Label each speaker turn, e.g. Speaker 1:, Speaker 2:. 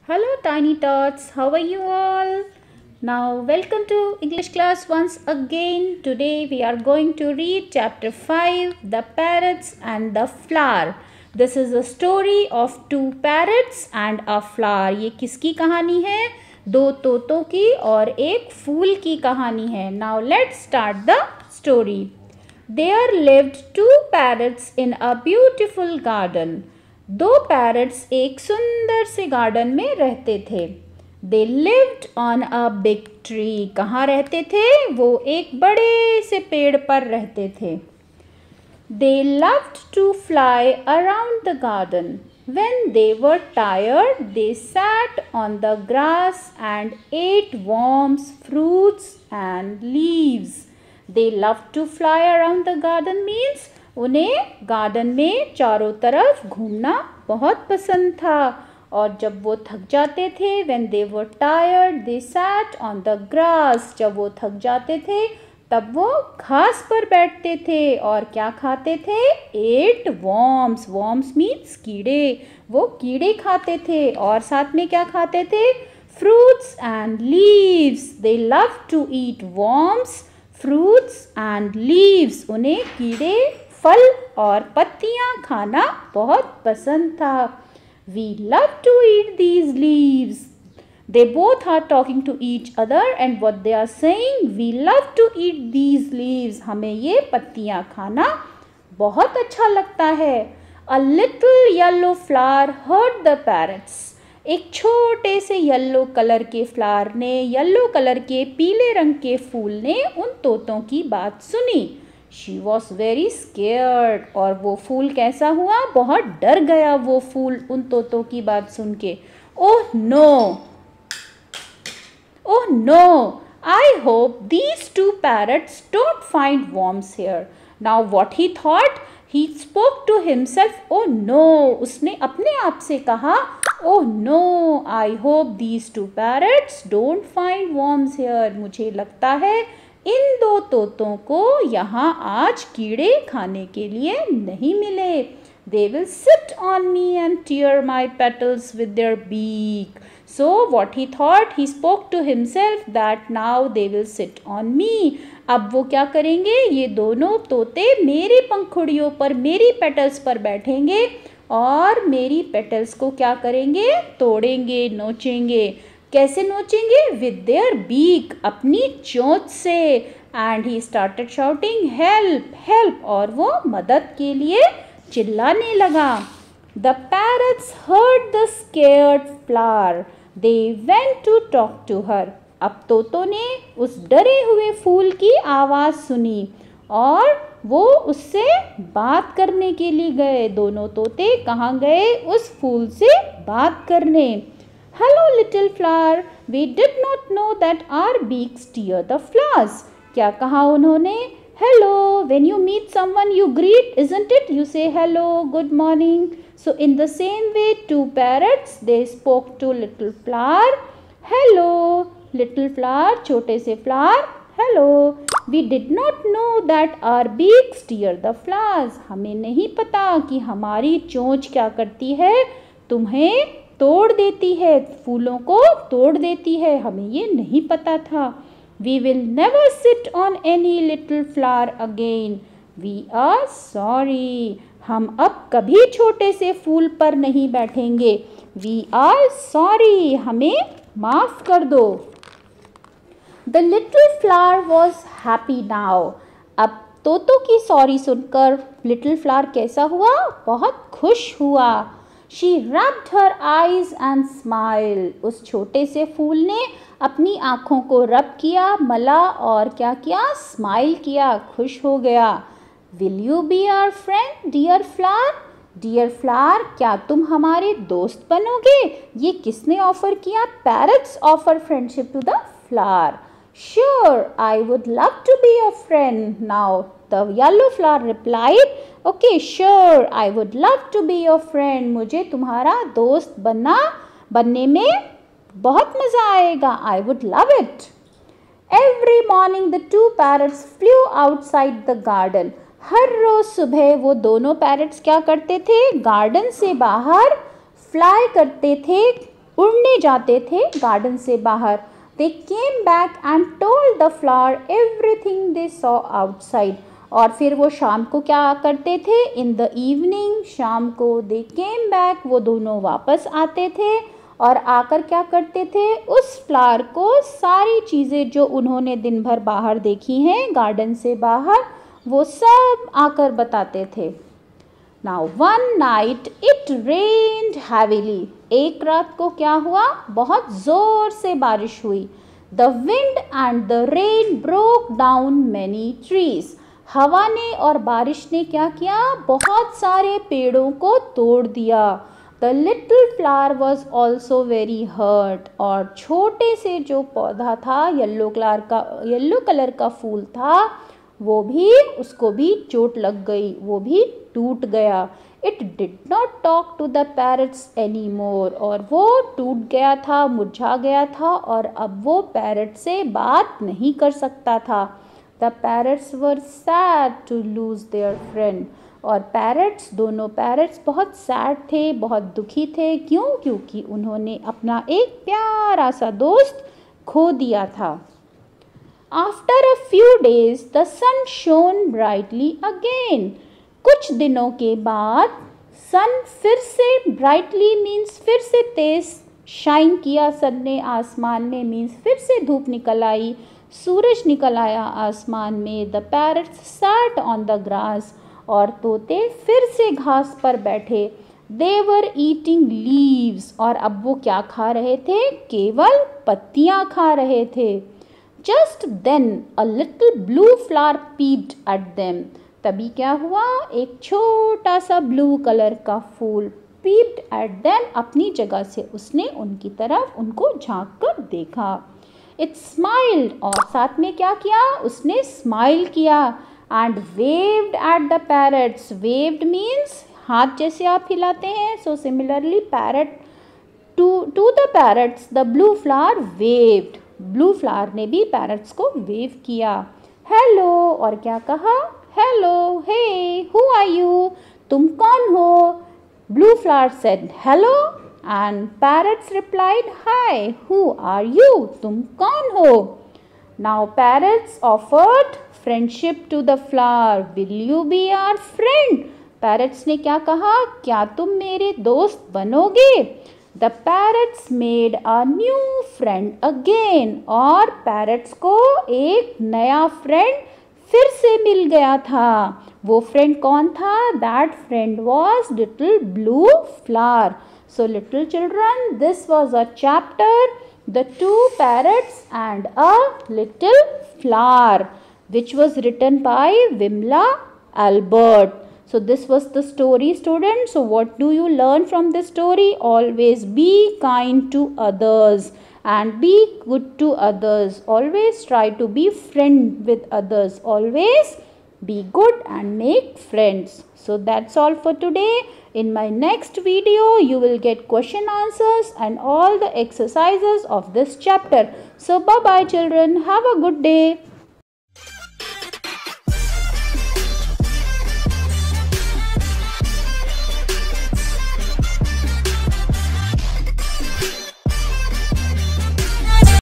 Speaker 1: Hello tiny tots, how are you all? Now welcome to English class once again. Today we are going to read chapter 5, The Parrots and the Flower. This is a story of two parrots and a flower. ये किसकी कहानी है? दो तोतों की और एक फूल की कहानी है. Now let's start the story. There lived two parrots in a beautiful garden. दो पैरट्स एक सुंदर से गार्डन में रहते थे. They lived on a big tree. कहाँ रहते थे? वो एक बड़े से पेड़ पर रहते थे. They loved to fly around the garden. When they were tired, they sat on the grass and ate worms, fruits and leaves. They loved to fly around the garden means उन्हें गार्डन में चारों तरफ घूमना बहुत पसंद था. और जब वो थक जाते थे, when they were tired, they sat on the grass. जब वो थक जाते थे तब वो घास पर बैठते थे और क्या खाते थे? ate worms. Worms means कीड़े. वो कीड़े खाते थे और साथ में क्या खाते थे? fruits and leaves. They love to eat worms, fruits and leaves. उन्हें कीड़े, फल और पत्तियां खाना बहुत पसंद था. We love to eat these leaves. They both are talking to each other and what they are saying, we love to eat these leaves. हमें ये पत्तियां खाना बहुत अच्छा लगता है. A little yellow flower heard the parrots. एक छोटे से येलो कलर के फ्लावर ने, येलो कलर के पीले रंग के फूल ने उन तोतों की बात सुनी. She was very scared. और वो फूल कैसा हुआ? बहुत डर गया वो फूल उन तोतों की बात सुन के. Oh no! Oh no! I hope these two parrots don't find worms here. Now what he thought? He spoke to himself. Oh no! उसने अपने आप से कहा, Oh no! I hope these two parrots don't find worms here. मुझे लगता है इन दो तोतों को यहाँ आज कीड़े खाने के लिए नहीं मिले. They will sit on me and tear my petals with their beak. So what he thought, he spoke to himself that now they will sit on me. अब वो क्या करेंगे? ये दोनों तोते मेरी पंखुड़ियों पर, मेरी पेटल्स पर बैठेंगे और मेरी पेटल्स को क्या करेंगे? तोड़ेंगे, नोचेंगे. कैसे नोचेंगे? विद देयर बीक, अपनी चोंच से. And he started shouting help help, और वो मदद के लिए चिल्लाने लगा. The parrots heard the scared flower. They went to talk to her. अब तोतों ने उस डरे हुए फूल की आवाज़ सुनी और वो उससे बात करने के लिए गए. दोनों तोते कहाँ गए? उस फूल से बात करने. Hello little flower, we did not know that our beaks tear the flowers. क्या कहा उन्होंने? Hello, when you meet someone you greet, isn't it? You say hello, good morning. So in the same way, two parrots, they spoke to little flower. Hello, little flower, छोटे से flower. Hello, we did not know that our beaks tear the flowers. हमें नहीं पता कि हमारी चोंच क्या करती है? तुम्हें तोड़ देती है, फूलों को तोड़ देती है. हमें ये नहीं पता था. We will never sit on any little flower again. We are sorry. हम अब कभी छोटे से फूल पर नहीं बैठेंगे. We are sorry. हमें माफ़ कर दो. The little flower was happy now. अब तोतों की सॉरी सुनकर लिटिल फ्लावर कैसा हुआ? बहुत खुश हुआ. She rubbed her eyes and smiled. उस छोटे से फूल ने अपनी आँखों को रब किया, मला और क्या किया? स्माइल किया, खुश हो गया. Will you be our friend, dear flower? Dear flower, क्या तुम हमारे दोस्त बनोगे? ये किसने ऑफर किया? Parrots offer friendship to the flower. Sure, I would love to be your friend. Now the yellow flower replied, Okay, sure, I would love to be your friend. मुझे तुम्हारा दोस्त बनने में बहुत मज़ा आएगा. I would love it. Every morning the two parrots flew outside the garden. हर रोज़ सुबह वो दोनों पैरट्स क्या करते थे? गार्डन से बाहर फ्लाई करते थे. उड़ने जाते थे गार्डन से बाहर। They came back and told the flower everything they saw outside. और फिर वो शाम को क्या करते थे? In the evening, शाम को they came back, वो दोनों वापस आते थे और आकर क्या करते थे? उस फ्लावर को सारी चीज़ें जो उन्होंने दिन भर बाहर देखी हैं गार्डन से बाहर, वो सब आकर बताते थे। Now one night it rained heavily. एक रात को क्या हुआ? बहुत ज़ोर से बारिश हुई। The wind and the rain broke down many trees. हवा ने और बारिश ने क्या किया? बहुत सारे पेड़ों को तोड़ दिया। The little flower was also very hurt. और छोटे से जो पौधा था, येलो कलर का फूल था, वो भी, उसको भी चोट लग गई, वो भी टूट गया। It did not talk to the parrots anymore. और वो टूट गया था, मुरझा गया था और अब वो पैरट से बात नहीं कर सकता था। The parrots were sad to lose their friend. और पैरट्स, दोनों पैरट्स बहुत सैड थे, बहुत दुखी थे। क्यों? क्योंकि उन्होंने अपना एक प्यारा सा दोस्त खो दिया था। After a few days, the sun shone brightly again. कुछ दिनों के बाद सन फिर से, ब्राइटली मीन्स फिर से तेज शाइन किया सन ने आसमान में, मीन्स फिर से धूप निकल आई, सूरज निकल आया आसमान में। The parrots sat on the grass, और तोते फिर से घास पर बैठे। दे वर ईटिंग लीव्स, और अब वो क्या खा रहे थे? केवल पत्तियाँ खा रहे थे। Just then a little blue flower peeped at them. तभी क्या हुआ? एक छोटा सा ब्लू कलर का फूल peeped at them, अपनी जगह से उसने उनकी तरफ, उनको झांक कर देखा। It smiled, और साथ में क्या किया? उसने स्माइल किया। And waved at the parrots. Waved means हाथ जैसे आप हिलाते हैं। So similarly parrot to the parrots the blue flower waved. Blue flower ने भी पैरट्स को वेव किया। हेलो, और क्या कहा? Hello, hey, who are you? तुम कौन हो? Blue flower said hello and parrots replied hi, who are you? तुम कौन हो? Now parrots offered friendship to the flower. Will you be our friend? Parrots ने क्या कहा? क्या तुम मेरे दोस्त बनोगे? The parrots made a new friend again. और पैरट्स को एक नया फ्रेंड फिर से मिल गया था। वो फ्रेंड कौन था? That friend was little blue flower. So little children, this was a chapter, The Two Parrots and a Little Flower, which was written by Vimla Albert. So this was the story, students. So what do you learn from this story? Always be kind to others and be good to others. Always try to be friend with others. Always be good and make friends. So that's all for today. In my next video, you will get question answers and all the exercises of this chapter. So bye bye children. Have a good day.